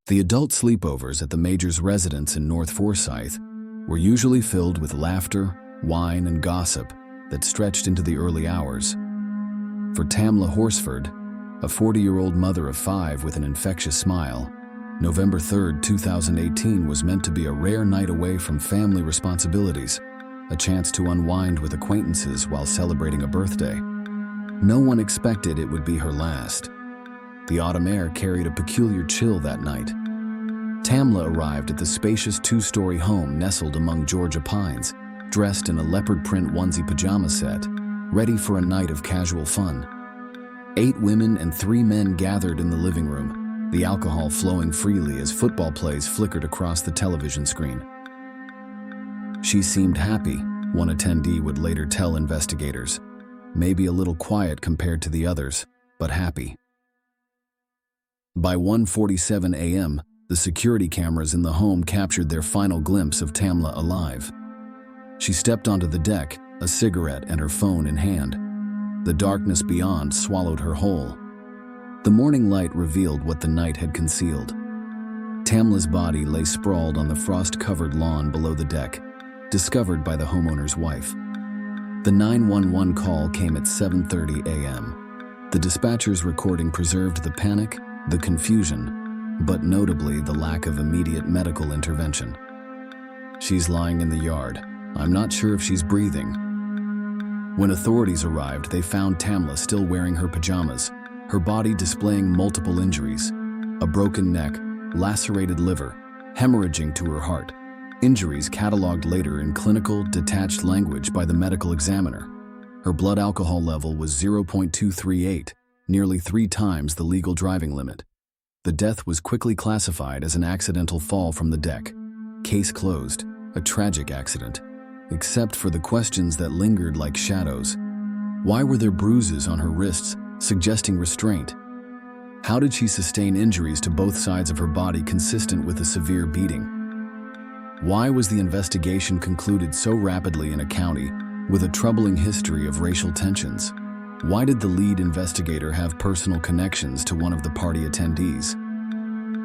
The adult sleepovers at the Major's residence in North Forsyth were usually filled with laughter, wine, and gossip that stretched into the early hours. For Tamla Horsford, a 40-year-old mother of 5 with an infectious smile, November 3, 2018 was meant to be a rare night away from family responsibilities, a chance to unwind with acquaintances while celebrating a birthday. No one expected it would be her last. The autumn air carried a peculiar chill that night. Tamla arrived at the spacious 2-story home nestled among Georgia pines, dressed in a leopard print onesie pajama set, ready for a night of casual fun. 8 women and 3 men gathered in the living room, the alcohol flowing freely as football plays flickered across the television screen. She seemed happy, one attendee would later tell investigators. Maybe a little quiet compared to the others, but happy. By 1:47 a.m., the security cameras in the home captured their final glimpse of Tamla alive. She stepped onto the deck, a cigarette and her phone in hand. The darkness beyond swallowed her whole. The morning light revealed what the night had concealed. Tamla's body lay sprawled on the frost-covered lawn below the deck, discovered by the homeowner's wife. The 911 call came at 7:30 a.m. The dispatcher's recording preserved the panic, the confusion, but notably the lack of immediate medical intervention. "She's lying in the yard. I'm not sure if she's breathing." When authorities arrived, they found Tamla still wearing her pajamas, her body displaying multiple injuries: a broken neck, lacerated liver, hemorrhaging to her heart. Injuries cataloged later in clinical, detached language by the medical examiner. Her blood alcohol level was 0.238, nearly 3 times the legal driving limit. The death was quickly classified as an accidental fall from the deck. Case closed, a tragic accident, except for the questions that lingered like shadows. Why were there bruises on her wrists, suggesting restraint? How did she sustain injuries to both sides of her body consistent with a severe beating? Why was the investigation concluded so rapidly in a county with a troubling history of racial tensions? Why did the lead investigator have personal connections to one of the party attendees?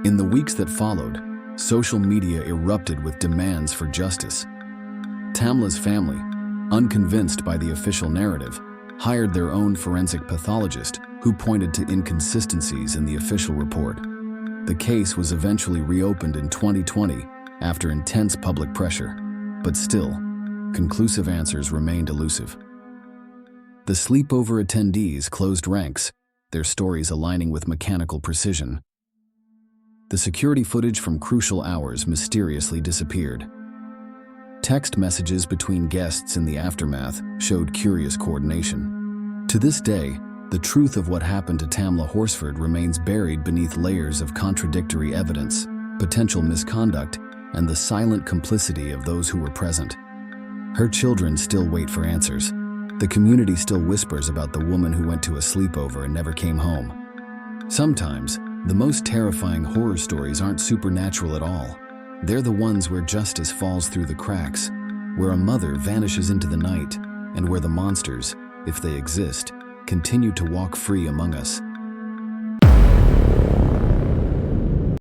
In the weeks that followed, social media erupted with demands for justice. Tamla's family, unconvinced by the official narrative, hired their own forensic pathologist who pointed to inconsistencies in the official report. The case was eventually reopened in 2020 after intense public pressure, but still, conclusive answers remained elusive. The sleepover attendees closed ranks, their stories aligning with mechanical precision. The security footage from crucial hours mysteriously disappeared. Text messages between guests in the aftermath showed curious coordination. To this day, the truth of what happened to Tamla Horsford remains buried beneath layers of contradictory evidence, potential misconduct, and the silent complicity of those who were present. Her children still wait for answers. The community still whispers about the woman who went to a sleepover and never came home. Sometimes, the most terrifying horror stories aren't supernatural at all. They're the ones where justice falls through the cracks, where a mother vanishes into the night, and where the monsters, if they exist, continue to walk free among us.